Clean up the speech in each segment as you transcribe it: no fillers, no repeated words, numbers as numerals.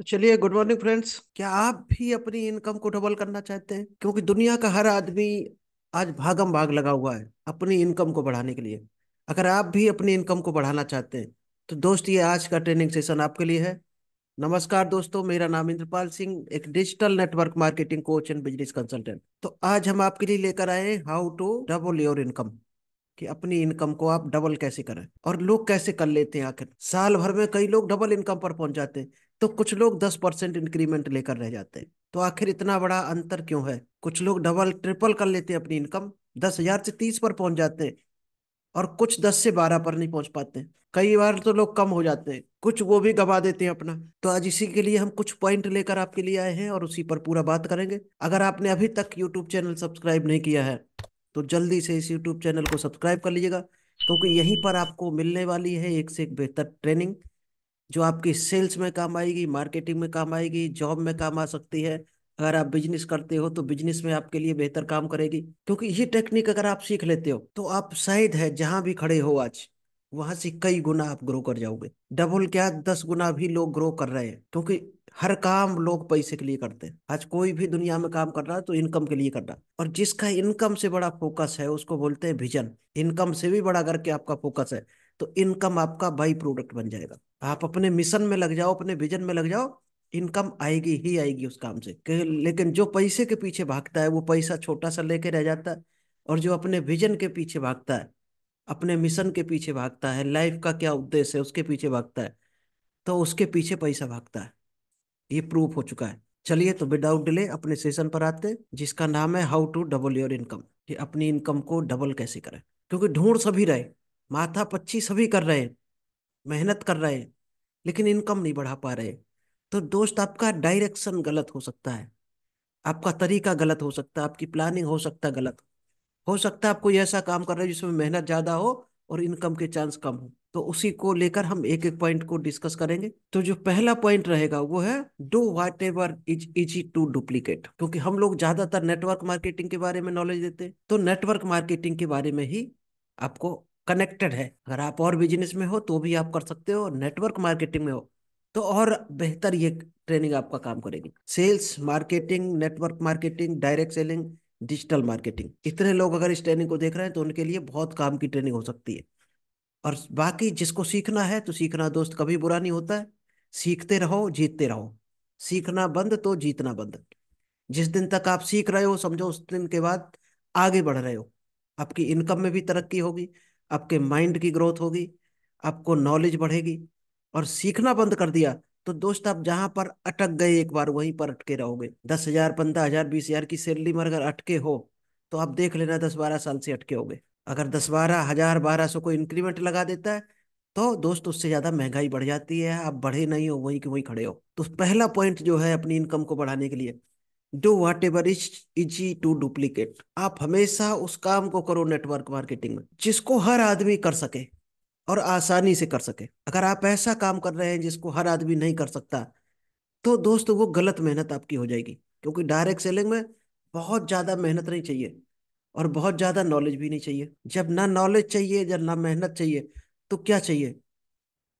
तो चलिए, good morning friends. क्या आप भी अपनी इनकम को डबल करना चाहते हैं? क्योंकि दुनिया का हर आदमी आज भागम भाग लगा हुआ है अपनी इनकम को बढ़ाने के लिए। अगर आप भी अपनी इनकम को बढ़ाना चाहते हैं तो दोस्त, ये आज का ट्रेनिंग सेशन आपके लिए है। नमस्कार दोस्तों, मेरा नाम इंद्रपाल सिंह, एक digital network marketing coach and business consultant. तो आज हम आपके लिए लेकर आए हैं how to double your income, कि अपनी इनकम को आप डबल कैसे करें और लोग कैसे कर लेते हैं। आखिर साल भर में कई लोग डबल इनकम पर पहुंच जाते हैं, तो कुछ लोग 10% इंक्रीमेंट लेकर रह जाते हैं। तो आखिर इतना बड़ा अंतर क्यों है? कुछ लोग डबल ट्रिपल कर लेते हैं अपनी इनकम, 10,000 से 30 पर पहुंच जाते हैं, और कुछ 10 से 12 पर नहीं पहुंच पाते। कई बार तो लोग कम हो जाते हैं, कुछ वो भी गवा देते हैं अपना। तो आज इसी के लिए हम कुछ पॉइंट लेकर आपके लिए आए हैं और उसी पर पूरा बात करेंगे। अगर आपने अभी तक यूट्यूब चैनल सब्सक्राइब नहीं किया है तो जल्दी से इस यूट्यूब चैनल को सब्सक्राइब कर लीजिएगा, क्योंकि यहीं पर आपको मिलने वाली है एक से एक बेहतर ट्रेनिंग, जो आपकी सेल्स में काम आएगी, मार्केटिंग में काम आएगी, जॉब में काम आ सकती है। अगर आप बिजनेस करते हो तो बिजनेस में आपके लिए बेहतर काम करेगी, क्योंकि ये टेक्निक अगर आप सीख लेते हो तो आप शायद है जहां भी खड़े हो आज, वहां से कई गुना आप ग्रो कर जाओगे। डबल क्या, 10 गुना भी लोग ग्रो कर रहे हैं, क्योंकि हर काम लोग पैसे के लिए करते हैं। आज कोई भी दुनिया में काम कर रहा है तो इनकम के लिए कर रहा है, और जिसका इनकम से बड़ा फोकस है उसको बोलते हैं विजन। इनकम से भी बड़ा अगर के आपका फोकस है तो इनकम आपका बाई प्रोडक्ट बन जाएगा। आप अपने मिशन में लग जाओ, अपने विजन में लग जाओ, इनकम आएगी ही आएगी उस काम से। लेकिन जो पैसे के पीछे भागता है वो पैसा छोटा सा लेके रह जाता है, और जो अपने विजन के पीछे भागता है, अपने मिशन के पीछे भागता है, लाइफ का क्या उद्देश्य है उसके पीछे भागता है, तो उसके पीछे पैसा भागता है। ये प्रूफ हो चुका है। चलिए, तो विदाउट डिले अपने सेशन पर आते हैं, जिसका नाम है how to double your income, कि अपनी इनकम को डबल कैसे करें। क्योंकि ढूंढ सभी रहे, माथा पच्ची सभी कर रहे हैं, मेहनत कर रहे हैं, लेकिन इनकम नहीं बढ़ा पा रहे। तो दोस्त, आपका डायरेक्शन गलत हो सकता है, आपका तरीका गलत हो सकता है, आपकी प्लानिंग हो सकता है गलत। हो सकता है आप कोई ऐसा काम कर रहे हो जिसमें मेहनत ज्यादा हो और इनकम के चांस कम हो। तो उसी को लेकर हम एक एक पॉइंट को डिस्कस करेंगे। तो जो पहला पॉइंट रहेगा वो है do whatever is easy to duplicate. क्योंकि हम लोग ज्यादातर नेटवर्क मार्केटिंग के बारे में नॉलेज देते हैं, तो नेटवर्क मार्केटिंग के बारे में ही आपको कनेक्टेड है। अगर आप और बिजनेस में हो तो भी आप कर सकते हो, नेटवर्क मार्केटिंग में हो तो और बेहतर ये ट्रेनिंग आपका काम करेगी। Sales, marketing, network marketing, direct selling, digital marketing, इतने लोग अगर इस ट्रेनिंग को देख रहे हैं तो उनके लिए बहुत काम की ट्रेनिंग हो सकती है। और बाकी जिसको सीखना है तो सीखना दोस्त कभी बुरा नहीं होता है। सीखते रहो, जीतते रहो। सीखना बंद तो जीतना बंद। जिस दिन तक आप सीख रहे हो समझो उस दिन के बाद आगे बढ़ रहे हो। आपकी इनकम में भी तरक्की होगी, आपके माइंड की ग्रोथ होगी, आपको नॉलेज बढ़ेगी। और सीखना बंद कर दिया तो दोस्त, आप जहां पर अटक गए एक बार वहीं पर अटके रहोगे। 10,000, 15,000, 20,000 की सैलरी में अगर अटके हो तो आप देख लेना 10-12 साल से अटके होगे। अगर 10-12 हजार, 1200 को इंक्रीमेंट लगा देता है तो दोस्त उससे ज्यादा महंगाई बढ़ जाती है, आप बढ़े नहीं हो, वहीं के वहीं खड़े हो। तो पहला पॉइंट जो है अपनी इनकम को बढ़ाने के लिए, do whatever is easy to duplicate. आप हमेशा उस काम को करो नेटवर्क मार्केटिंग में जिसको हर आदमी कर सके और आसानी से कर सके। अगर आप ऐसा काम कर रहे हैं जिसको हर आदमी नहीं कर सकता तो दोस्त वो गलत मेहनत आपकी हो जाएगी। क्योंकि डायरेक्ट सेलिंग में बहुत ज्यादा मेहनत नहीं चाहिए और बहुत ज्यादा नॉलेज भी नहीं चाहिए। जब ना नॉलेज चाहिए, जब ना मेहनत चाहिए, तो क्या चाहिए?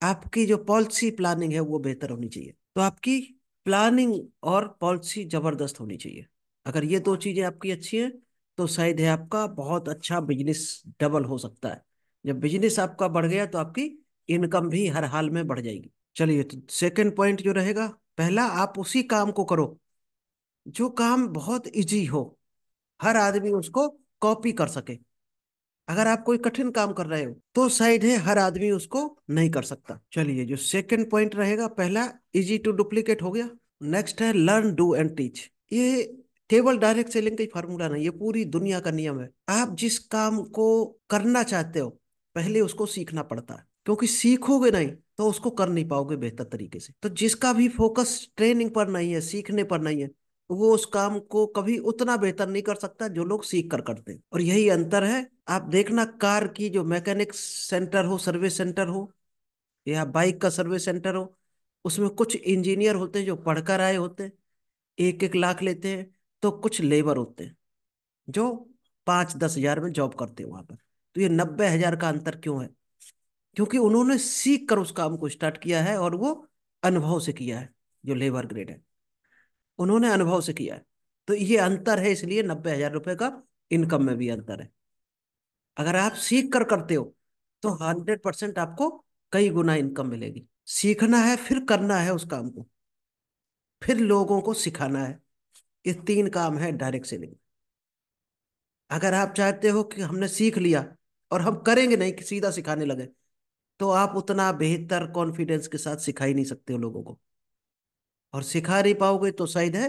आपकी जो पॉलिसी प्लानिंग है वो बेहतर होनी चाहिए। तो आपकी प्लानिंग और पॉलिसी जबरदस्त होनी चाहिए। अगर ये दो चीजें आपकी अच्छी हैं तो शायद है आपका बहुत अच्छा बिजनेस डबल हो सकता है। जब बिजनेस आपका बढ़ गया तो आपकी इनकम भी हर हाल में बढ़ जाएगी। चलिए, तो सेकंड पॉइंट जो रहेगा, पहला, आप उसी काम को करो जो काम बहुत इजी हो, हर आदमी उसको कॉपी कर सके। अगर आप कोई कठिन काम कर रहे हो तो शायद है हर आदमी उसको नहीं कर सकता। चलिए, जो सेकंड पॉइंट रहेगा, पहला इजी टू डुप्लीकेट हो गया। नेक्स्ट है लर्न डू एंड टीच। ये केवल डायरेक्ट सेलिंग का ही फार्मूला नहीं, ये पूरी दुनिया का नियम है। आप जिस काम को करना चाहते हो पहले उसको सीखना पड़ता है, क्योंकि सीखोगे नहीं तो उसको कर नहीं पाओगे बेहतर तरीके से। तो जिसका भी फोकस ट्रेनिंग पर नहीं है, सीखने पर नहीं है, वो उस काम को कभी उतना बेहतर नहीं कर सकता जो लोग सीख कर करते हैं। और यही अंतर है। आप देखना, कार की जो मैकेनिक सेंटर हो, सर्विस सेंटर हो, या बाइक का सर्विस सेंटर हो, उसमें कुछ इंजीनियर होते हैं जो पढ़कर आए होते हैं, 1-1 लाख लेते हैं। तो कुछ लेबर होते हैं जो 5-10 हजार में जॉब करते हैं वहां पर। तो ये 90 हजार का अंतर क्यों है? क्योंकि उन्होंने सीख कर उस काम को स्टार्ट किया है और वो अनुभव से किया है। जो लेबर ग्रेड है, उन्होंने अनुभव से किया है। तो ये अंतर है, इसलिए 90,000 रुपए का इनकम में भी अंतर है। अगर आप सीख कर करते हो तो 100% आपको कई गुना इनकम मिलेगी। सीखना है, फिर करना है उस काम को, फिर लोगों को सिखाना है। ये तीन काम है डायरेक्ट सेलिंग। अगर आप चाहते हो कि हमने सीख लिया और हम करेंगे नहीं कि सीधा सिखाने लगे, तो आप उतना बेहतर कॉन्फिडेंस के साथ सिखा ही नहीं सकते हो लोगों को। और सिखा नहीं पाओगे तो शायद है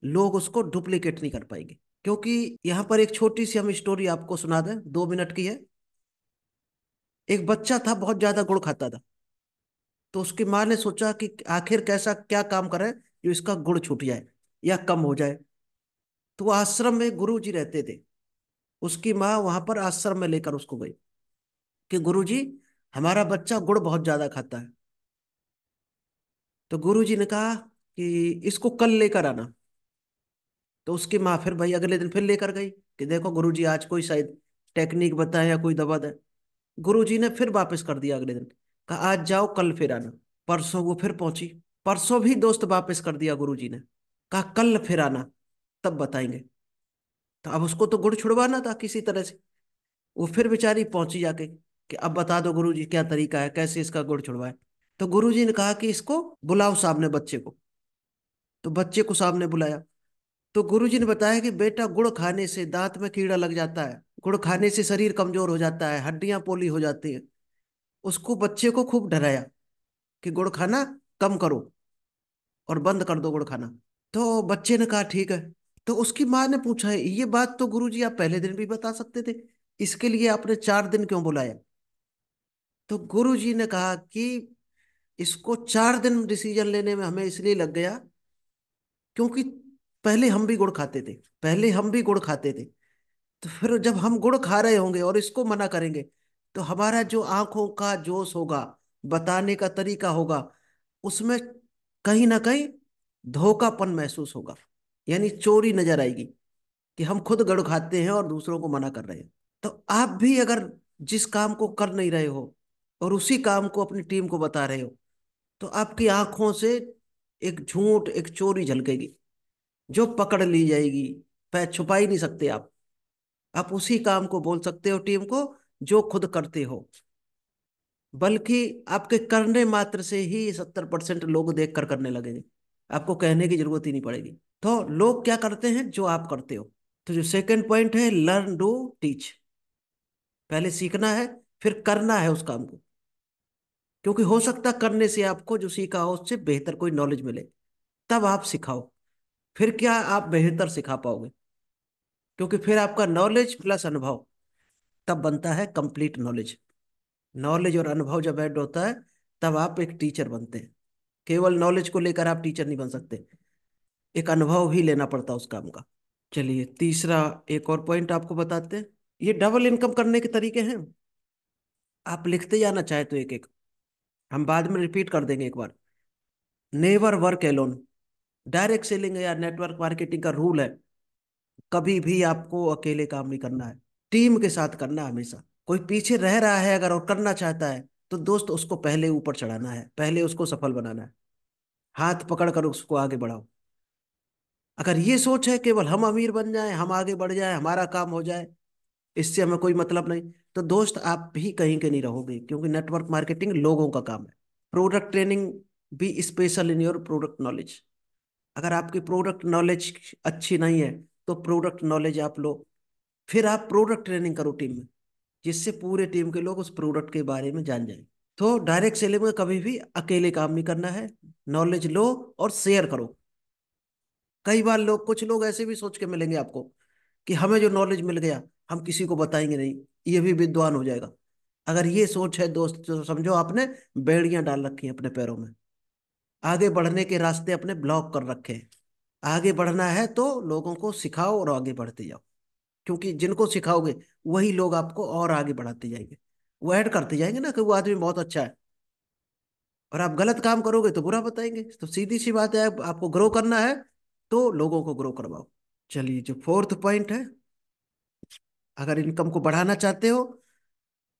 लोग उसको डुप्लीकेट नहीं कर पाएंगे। क्योंकि यहाँ पर एक छोटी सी हम स्टोरी आपको सुना दें, 2 मिनट की है। एक बच्चा था, बहुत ज्यादा गुड़ खाता था। तो उसकी माँ ने सोचा कि आखिर कैसा क्या काम करे जो इसका गुड़ छूट जाए या कम हो जाए। तो वो आश्रम में गुरु जी रहते थे। उसकी माँ वहां पर आश्रम में लेकर उसको गई कि गुरु जी, हमारा बच्चा गुड़ बहुत ज्यादा खाता है। तो गुरु जी ने कहा कि इसको कल लेकर आना। तो उसकी माँ फिर भाई अगले दिन फिर लेकर गई कि देखो गुरु जी, आज कोई शायद टेक्निक बताए या कोई दवा दे। गुरु जी ने फिर वापस कर दिया अगले दिन, कहा आज जाओ कल फिर आना। परसों वो फिर पहुंची, परसों भी दोस्त वापस कर दिया गुरु जी ने, कहा कल फिर आना, तब बताएंगे। तो अब उसको तो गुड़ छुड़वाना था किसी तरह से। वो फिर बेचारी पहुंची जाके कि अब बता दो गुरु जी, क्या तरीका है, कैसे इसका गुड़ छुड़वाए। तो गुरु जी ने कहा कि इसको बुलाओ सामने बच्चे को। तो बच्चे को सामने बुलाया। तो गुरु जी ने बताया कि बेटा, गुड़ खाने से दांत में कीड़ा लग जाता है, गुड़ खाने से शरीर कमजोर हो जाता है, हड्डियां पोली हो जाती है। उसको बच्चे को खूब डराया कि गुड़ खाना कम करो और बंद कर दो गुड़ खाना। तो बच्चे ने कहा ठीक है। तो उसकी माँ ने पूछा, है ये बात तो गुरुजी आप पहले दिन भी बता सकते थे, इसके लिए आपने 4 दिन क्यों बुलाया? तो गुरुजी ने कहा कि इसको 4 दिन डिसीजन लेने में हमें इसलिए लग गया क्योंकि पहले हम भी गुड़ खाते थे, पहले हम भी गुड़ खाते थे। तो फिर जब हम गुड़ खा रहे होंगे और इसको मना करेंगे, तो हमारा जो आंखों का जोश होगा, बताने का तरीका होगा, उसमें कहीं ना कहीं धोखापन महसूस होगा, यानी चोरी नजर आएगी कि हम खुद गड़ खाते हैं और दूसरों को मना कर रहे हैं। तो आप भी अगर जिस काम को कर नहीं रहे हो और उसी काम को अपनी टीम को बता रहे हो, तो आपकी आंखों से एक झूठ, एक चोरी झलकेगी जो पकड़ ली जाएगी। पैर छुपा ही नहीं सकते आप उसी काम को बोल सकते हो टीम को जो खुद करते हो। बल्कि आपके करने मात्र से ही 70% लोग देख कर करने लगेंगे, आपको कहने की जरूरत ही नहीं पड़ेगी। तो लोग क्या करते हैं जो आप करते हो। तो जो सेकंड पॉइंट है, लर्न डू टीच। पहले सीखना है, फिर करना है उस काम को। क्योंकि हो सकता है करने से आपको जो सीखा हो उससे बेहतर कोई नॉलेज मिले, तब आप सिखाओ। फिर क्या आप बेहतर सिखा पाओगे? क्योंकि फिर आपका नॉलेज प्लस अनुभव तब बनता है कंप्लीट नॉलेज। नॉलेज और अनुभव जब ऐड होता है, तब आप एक टीचर बनते हैं। केवल नॉलेज को लेकर आप टीचर नहीं बन सकते, एक अनुभव ही लेना पड़ता है उस काम का। चलिए तीसरा एक और पॉइंट आपको बताते हैं। ये डबल इनकम करने के तरीके हैं। आप लिखते जाना चाहे तो एक एक, हम बाद में रिपीट कर देंगे एक बार। Never work alone. Direct selling या नेटवर्क मार्केटिंग का रूल है, कभी भी आपको अकेले काम नहीं करना है, टीम के साथ करना है हमेशा। कोई पीछे रह रहा है अगर और करना चाहता है, तो दोस्त उसको पहले ऊपर चढ़ाना है, पहले उसको सफल बनाना है, हाथ पकड़ कर उसको आगे बढ़ाओ। अगर ये सोच है केवल हम अमीर बन जाएं, हम आगे बढ़ जाएं, हमारा काम हो जाए, इससे हमें कोई मतलब नहीं, तो दोस्त आप भी कहीं के नहीं रहोगे। क्योंकि नेटवर्क मार्केटिंग लोगों का काम है। Product training, be special in your product knowledge. अगर आपकी प्रोडक्ट नॉलेज अच्छी नहीं है, तो प्रोडक्ट नॉलेज आप लो, फिर आप प्रोडक्ट ट्रेनिंग करो टीम में, जिससे पूरे टीम के लोग उस प्रोडक्ट के बारे में जान जाए। तो डायरेक्ट सेलिंग में कभी भी अकेले काम नहीं करना है, नॉलेज लो और शेयर करो। कई बार लोग, कुछ लोग ऐसे भी सोच के मिलेंगे आपको कि हमें जो नॉलेज मिल गया हम किसी को बताएंगे नहीं, ये भी विद्वान हो जाएगा। अगर ये सोच है दोस्त, तो समझो आपने बेड़ियां डाल रखी हैं अपने पैरों में, आगे बढ़ने के रास्ते अपने ब्लॉक कर रखे हैं। आगे बढ़ना है तो लोगों को सिखाओ और आगे बढ़ते जाओ। क्योंकि जिनको सिखाओगे वही लोग आपको और आगे बढ़ाते जाएंगे, वो ऐड करते जाएंगे ना कि वो आदमी बहुत अच्छा है। और आप गलत काम करोगे तो बुरा बताएंगे। तो सीधी सी बात है, आपको ग्रो करना है तो लोगों को ग्रो करवाओ। चलिए जो फोर्थ पॉइंट है, अगर इनकम को बढ़ाना चाहते हो,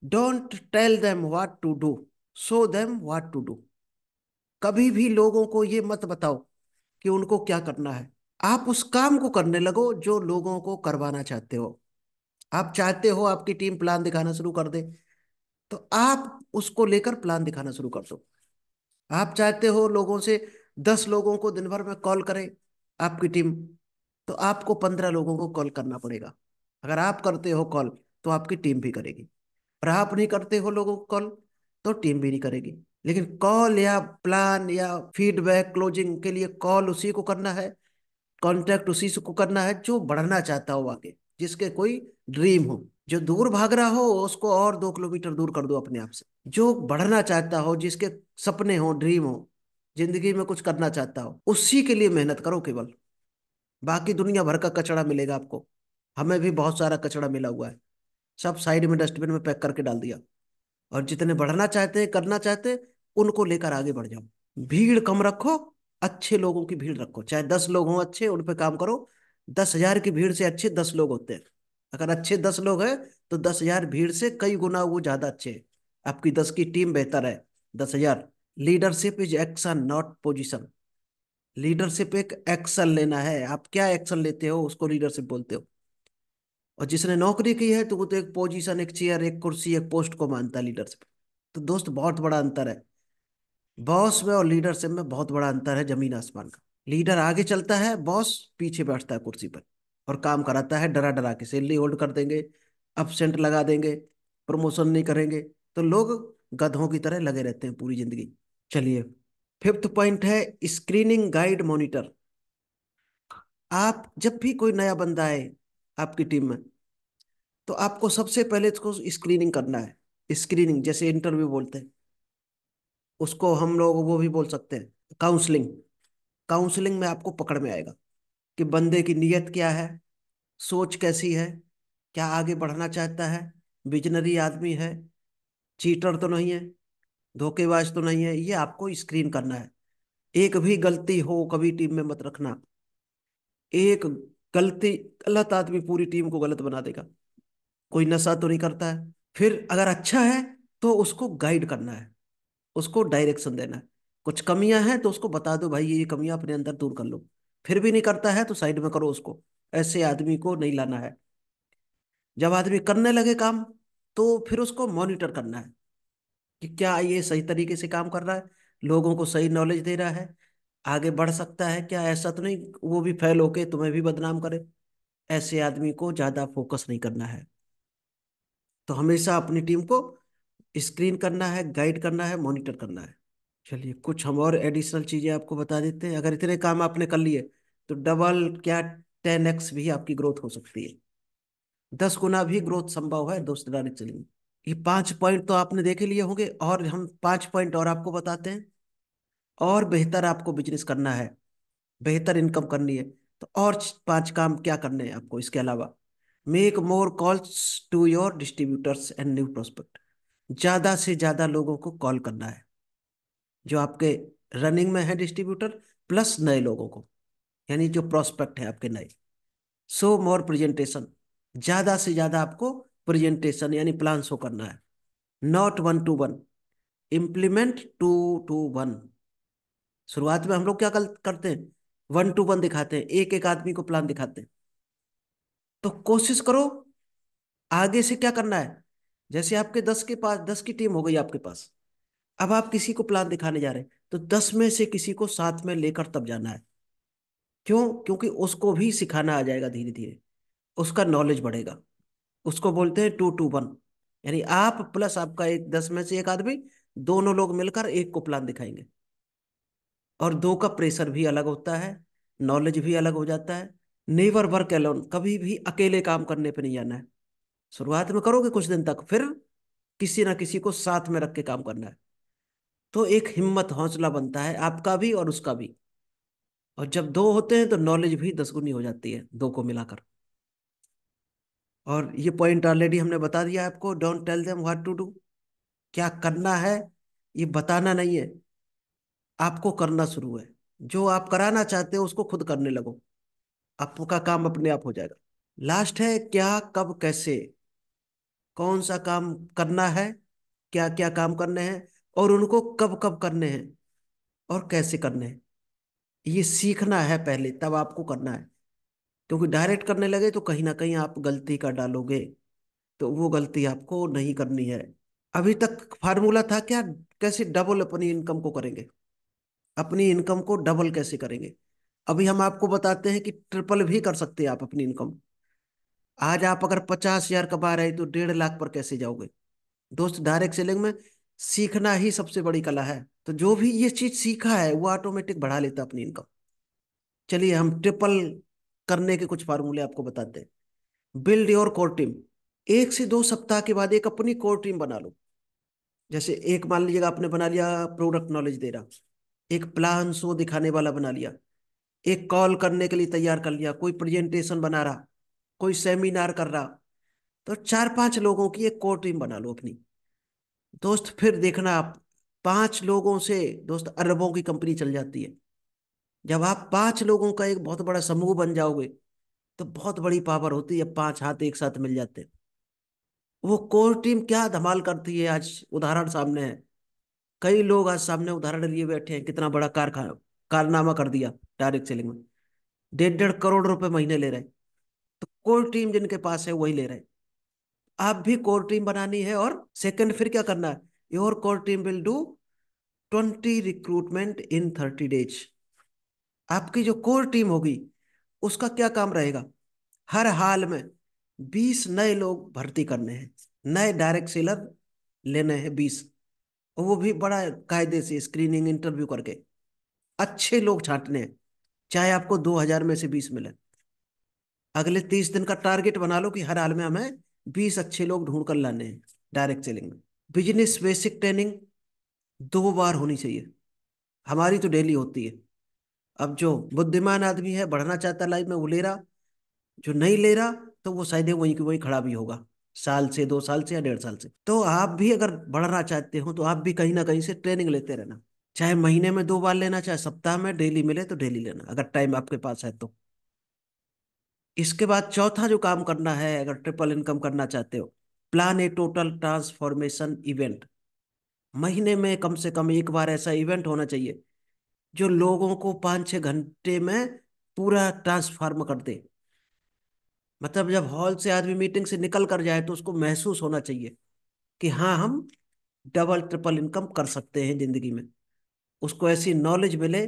don't tell them what to do, show them what to do. कभी भी लोगों को ये मत बताओ कि उनको क्या करना है। आप उस काम को करने लगो जो लोगों को करवाना चाहते हो। आप चाहते हो आपकी टीम प्लान दिखाना शुरू कर दे, तो आप उसको लेकर प्लान दिखाना शुरू कर दो। आप चाहते हो लोगों से 10 लोगों को दिन भर में कॉल करे आपकी टीम, तो आपको 15 लोगों को कॉल करना पड़ेगा। अगर आप करते हो कॉल तो आपकी टीम भी करेगी, और आप नहीं करते हो लोगों को कॉल तो टीम भी नहीं करेगी। लेकिन कॉल या प्लान या फीडबैक क्लोजिंग के लिए कॉल उसी को करना है, कांटेक्ट उसी से को करना है जो बढ़ना चाहता हो आगे, जिसके कोई ड्रीम हो। जो दूर भाग रहा हो उसको और 2 किलोमीटर दूर कर दो अपने आप से। जो बढ़ना चाहता हो, जिसके सपने हो, ड्रीम हो, जिंदगी में कुछ करना चाहता हो, उसी के लिए मेहनत करो केवल। बाकी दुनिया भर का कचड़ा मिलेगा आपको। हमें भी बहुत सारा कचड़ा मिला हुआ है, सब साइड में डस्टबिन में पैक करके डाल दिया। और जितने बढ़ना चाहते हैं, करना चाहते हैं, उनको लेकर आगे बढ़ जाओ। भीड़ कम रखो, अच्छे लोगों की भीड़ रखो। चाहे 10 लोग हों अच्छे, उन पे काम करो। 10,000 की भीड़ से अच्छे 10 लोग होते हैं। अगर अच्छे 10 लोग हैं तो 10,000 भीड़ से कई गुना वो ज्यादा अच्छे हैं। आपकी 10 की टीम बेहतर है 10,000। Leadership is action not position. Leadership एक एक्शन लेना है। आप क्या एक्शन लेते हो उसको लीडरशिप बोलते हो। और जिसने नौकरी की है तो वो तो एक पोजीशन, एक चेयर, एक कुर्सी, एक पोस्ट को मानता है लीडरशिप। तो दोस्त बहुत बड़ा अंतर है। बॉस में और लीडरशिप में बहुत बड़ा अंतर है, जमीन आसमान का। लीडर आगे चलता है, बॉस पीछे बैठता है कुर्सी पर और काम कराता है डरा डरा के। सैलरी होल्ड कर देंगे, अपसेंट लगा देंगे, प्रमोशन नहीं करेंगे, तो लोग गधों की तरह लगे रहते हैं पूरी जिंदगी। चलिए, फिफ्थ पॉइंट है स्क्रीनिंग गाइड मॉनिटर। आप जब भी कोई नया बंदा आए आपकी टीम में, तो आपको सबसे पहले उसको स्क्रीनिंग करना है। स्क्रीनिंग जैसे इंटरव्यू बोलते हैं, उसको हम लोग वो भी बोल सकते हैं काउंसलिंग। काउंसलिंग में आपको पकड़ में आएगा कि बंदे की नीयत क्या है, सोच कैसी है, क्या आगे बढ़ना चाहता है, विजनरी आदमी है, चीटर तो नहीं है, धोखेबाज तो नहीं है। ये आपको स्क्रीन करना है। एक भी गलती हो कभी टीम में मत रखना। एक गलती, गलत आदमी पूरी टीम को गलत बना देगा। कोई नशा तो नहीं करता है। फिर अगर अच्छा है तो उसको गाइड करना है, उसको डायरेक्शन देना है। कुछ कमियां हैं तो उसको बता दो, भाई ये कमियां अपने अंदर दूर कर लो। फिर भी नहीं करता है तो साइड में करो उसको। ऐसे आदमी को नहीं लाना है। जब आदमी करने लगे काम, तो फिर उसको मॉनिटर करना है कि क्या ये सही तरीके से काम कर रहा है, लोगों को सही नॉलेज दे रहा है, आगे बढ़ सकता है क्या, ऐसा तो नहीं वो भी फेल होके तुम्हें भी बदनाम करे। ऐसे आदमी को ज्यादा फोकस नहीं करना है। तो हमेशा अपनी टीम को स्क्रीन करना है, गाइड करना है, मॉनिटर करना है। चलिए, कुछ हम और एडिशनल चीजें आपको बता देते हैं। अगर इतने काम आपने कर लिए तो डबल क्या 10x भी आपकी ग्रोथ हो सकती है। 10 गुना भी ग्रोथ संभव है दोस्त चलिए। ये 5 पॉइंट तो आपने देख ही लिए होंगे, और हम 5 पॉइंट और आपको बताते हैं। और बेहतर आपको बिजनेस करना है, बेहतर इनकम करनी है, तो और 5 काम क्या करने हैं आपको इसके अलावा। Make more calls to your distributors and new prospect. ज्यादा से ज्यादा लोगों को कॉल करना है जो आपके रनिंग में है डिस्ट्रीब्यूटर, प्लस नए लोगों को, यानी जो प्रोस्पेक्ट है आपके नए। शो मोर प्रेजेंटेशन। ज्यादा से ज्यादा आपको प्रेजेंटेशन यानी प्लान शो करना है। Not 1 to 1, implement 2 to 1। शुरुआत में हम लोग क्या करते हैं, 1 to 1 दिखाते हैं, एक एक आदमी को प्लान दिखाते हैं। तो कोशिश करो आगे से क्या करना है। जैसे आपके 10 के पास, 10 की टीम हो गई आपके पास, अब आप किसी को प्लान दिखाने जा रहे हैं तो 10 में से किसी को साथ में लेकर तब जाना है। क्यों? क्योंकि उसको भी सिखाना आ जाएगा धीरे धीरे, उसका नॉलेज बढ़ेगा। उसको बोलते हैं 2 to 1, यानी आप प्लस आपका एक 10 में से एक आदमी, दोनों लोग मिलकर एक को प्लान दिखाएंगे। और दो का प्रेशर भी अलग होता है, नॉलेज भी अलग हो जाता है। नेवर वर्क अलोन, कभी भी अकेले काम करने पे नहीं जाना है। शुरुआत में करोगे कुछ दिन तक, फिर किसी ना किसी को साथ में रख के काम करना है। तो एक हिम्मत हौसला बनता है आपका भी और उसका भी। और जब दो होते हैं तो नॉलेज भी 10 गुनी हो जाती है दो को मिलाकर। और ये पॉइंट ऑलरेडी हमने बता दिया आपको, don't tell them what to do. क्या करना है ये बताना नहीं है, आपको करना शुरू है। जो आप कराना चाहते हो उसको खुद करने लगो, आपका काम अपने आप हो जाएगा। लास्ट है क्या, कब, कैसे। कौन सा काम करना है, क्या क्या काम करने हैं, और उनको कब कब करने हैं। और कैसे करने हैं, ये सीखना है पहले, तब आपको करना है। क्योंकि डायरेक्ट करने लगे तो कहीं ना कहीं आप गलती कर डालोगे, तो वो गलती आपको नहीं करनी है। अभी तक फार्मूला था क्या, कैसे डबल अपनी इनकम को करेंगे, अपनी इनकम को डबल कैसे करेंगे। अभी हम आपको बताते हैं कि ट्रिपल भी कर सकते हैं आप अपनी इनकम। आज आप अगर 50,000 कमा रहे तो 1.5 लाख पर कैसे जाओगे। दोस्त, डायरेक्ट सेलिंग में सीखना ही सबसे बड़ी कला है। तो जो भी ये चीज सीखा है वो ऑटोमेटिक बढ़ा लेता है अपनी इनकम। चलिए हम ट्रिपल करने के कुछ फार्मूले आपको बताते हैं। Build your core team. 1 से 2 सप्ताह के बाद एक अपनी कोर टीम बना लो। जैसे एक मान लीजिएगा आपने बना लिया प्रोडक्ट नॉलेज दे रहा, एक प्लान शो दिखाने वाला बना लिया, एक कॉल करने के लिए तैयार कर लिया, कोई प्रेजेंटेशन बना रहा, कोई सेमिनार कर रहा। तो 4-5 लोगों की एक कोर टीम बना लो अपनी। दोस्त फिर देखना आप, 5 लोगों से दोस्त अरबों की कंपनी चल जाती है। जब आप 5 लोगों का एक बहुत बड़ा समूह बन जाओगे तो बहुत बड़ी पावर होती है, 5 हाथ एक साथ मिल जाते हैं। वो कोर टीम क्या धमाल करती है, आज उदाहरण सामने है। कई लोग आज सामने उदाहरण लिए बैठे हैं, कितना बड़ा कारखाना कारनामा कर दिया डायरेक्ट सेलिंग में। 1.5-1.5 करोड़ रुपए महीने ले रहे हैं। तो कोर टीम जिनके पास है वही ले रहे हैं। आप भी कोर टीम बनानी है। और सेकंड फिर क्या करना है, your core team will do 20 recruitment in 30 days. आपकी जो कोर टीम होगी उसका क्या काम रहेगा, हर हाल में 20 नए लोग भर्ती करने हैं, नए डायरेक्ट सेलर लेने हैं 20। और वो भी बड़ा कायदे से स्क्रीनिंग इंटरव्यू करके अच्छे लोग छांटने हैं, चाहे आपको 2,000 में से 20 मिले। अगले 30 दिन का टारगेट बना लो कि हर हाल में हमें 20 अच्छे लोग ढूंढ कर लाने हैं डायरेक्ट सेलिंग में। बिजनेस बेसिक ट्रेनिंग 2 बार होनी चाहिए। हमारी तो डेली होती है। अब जो बुद्धिमान आदमी है बढ़ना चाहता लाइफ में वो ले रहा, जो नहीं ले रहा तो वो शायद वहीं की वहीं खड़ा भी होगा, साल से 2 साल से या 1.5 साल से। तो आप भी अगर बढ़ना चाहते हो तो आप भी कहीं ना कहीं से ट्रेनिंग लेते रहना, चाहे महीने में 2 बार लेना, चाहे सप्ताह में डेली मिले तो डेली लेना, अगर टाइम आपके पास है तो। इसके बाद चौथा जो काम करना है, अगर ट्रिपल इनकम करना चाहते हो, plan A total transformation event. महीने में कम से कम एक बार ऐसा इवेंट होना चाहिए जो लोगों को 5-6 घंटे में पूरा ट्रांसफॉर्म कर दे। मतलब जब हॉल से आदमी मीटिंग से निकल कर जाए तो उसको महसूस होना चाहिए कि हाँ, हम डबल ट्रिपल इनकम कर सकते हैं जिंदगी में। उसको ऐसी नॉलेज मिले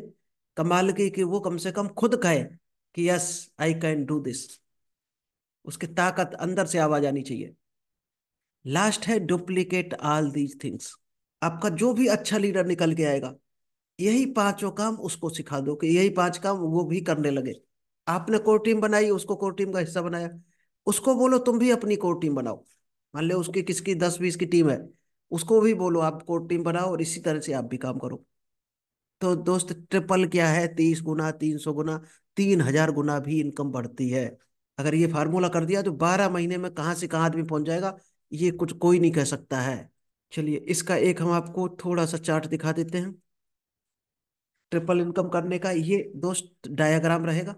कमाल की कि वो कम से कम खुद कहे कि yes, I can do this. उसकी ताकत अंदर से आवाज आनी चाहिए। लास्ट है डुप्लीकेट ऑल दीज थिंग्स। आपका जो भी अच्छा लीडर निकल के आएगा, यही पांचों काम उसको सिखा दो कि यही 5 काम वो भी करने लगे। आपने कोर टीम बनाई, उसको कोर टीम का हिस्सा बनाया, उसको बोलो तुम भी अपनी कोर टीम बनाओ। मान लो उसकी किसकी 10-20 की टीम है, उसको भी बोलो आप कोर टीम बनाओ और इसी तरह से आप भी काम करो। तो दोस्त, ट्रिपल क्या है, 30 गुना, 300 गुना, 3,000 गुना भी इनकम बढ़ती है। अगर ये फार्मूला कर दिया तो 12 महीने में कहाँ से कहाँ आदमी पहुंच जाएगा, ये कुछ कोई नहीं कह सकता है। चलिए इसका एक हम आपको थोड़ा सा चार्ट दिखा देते हैं। ट्रिपल इनकम करने का ये दोस्त डायग्राम रहेगा।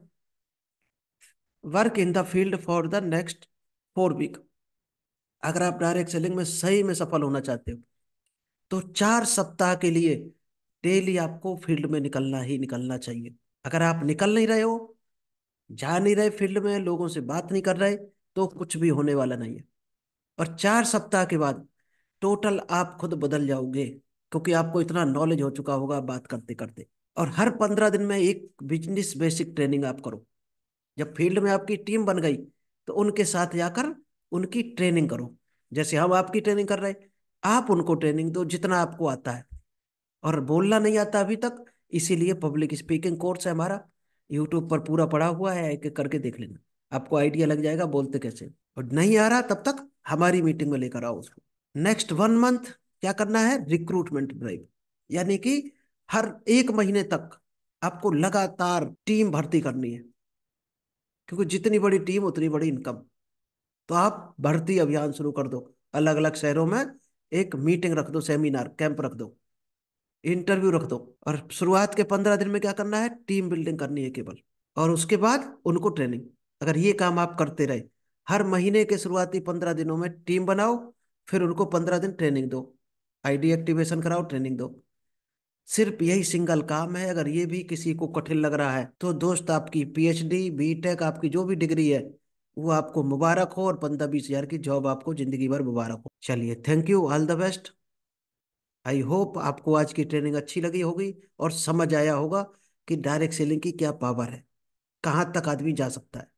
Work in the field for the next 4 week. अगर आप डायरेक्ट सेलिंग में सही में सफल होना चाहते हो तो 4 सप्ताह के लिए डेली आपको फील्ड में निकलना ही निकलना चाहिए। अगर आप निकल नहीं रहे हो, जा नहीं रहे फील्ड में, लोगों से बात नहीं कर रहे, तो कुछ भी होने वाला नहीं है। और 4 सप्ताह के बाद टोटल आप खुद बदल जाओगे, क्योंकि आपको इतना नॉलेज हो चुका होगा बात करते करते। और हर 15 दिन में एक बिजनेस बेसिक ट्रेनिंग आप करो। जब फील्ड में आपकी टीम बन गई तो उनके साथ जाकर उनकी ट्रेनिंग करो। जैसे हम आपकी ट्रेनिंग कर रहे हैं, आप उनको ट्रेनिंग दो जितना आपको आता है। और बोलना नहीं आता अभी तक, इसीलिए पब्लिक स्पीकिंग कोर्स है हमारा, यूट्यूब पर पूरा पड़ा हुआ है, एक एक करके देख लेना, आपको आइडिया लग जाएगा बोलते कैसे। और नहीं आ रहा तब तक हमारी मीटिंग में लेकर आओ उसको। नेक्स्ट 1 मंथ क्या करना है, रिक्रूटमेंट ड्राइव। यानी कि हर 1 महीने तक आपको लगातार टीम भर्ती करनी है, क्योंकि जितनी बड़ी टीम उतनी बड़ी इनकम। तो आप भर्ती अभियान शुरू कर दो, अलग अलग शहरों में एक मीटिंग रख दो, सेमिनार कैंप रख दो, इंटरव्यू रख दो। और शुरुआत के 15 दिन में क्या करना है, टीम बिल्डिंग करनी है केवल। और उसके बाद उनको ट्रेनिंग। अगर ये काम आप करते रहे, हर महीने के शुरुआती 15 दिनों में टीम बनाओ, फिर उनको 15 दिन ट्रेनिंग दो, आईडी एक्टिवेशन कराओ, ट्रेनिंग दो। सिर्फ यही सिंगल काम है। अगर ये भी किसी को कठिन लग रहा है तो दोस्त, आपकी पीएचडी, बीटेक, आपकी जो भी डिग्री है वो आपको मुबारक हो, और 15-20 हजार की जॉब आपको जिंदगी भर मुबारक हो। चलिए, thank you, all the best. I hope आपको आज की ट्रेनिंग अच्छी लगी होगी और समझ आया होगा कि डायरेक्ट सेलिंग की क्या पावर है, कहाँ तक आदमी जा सकता है।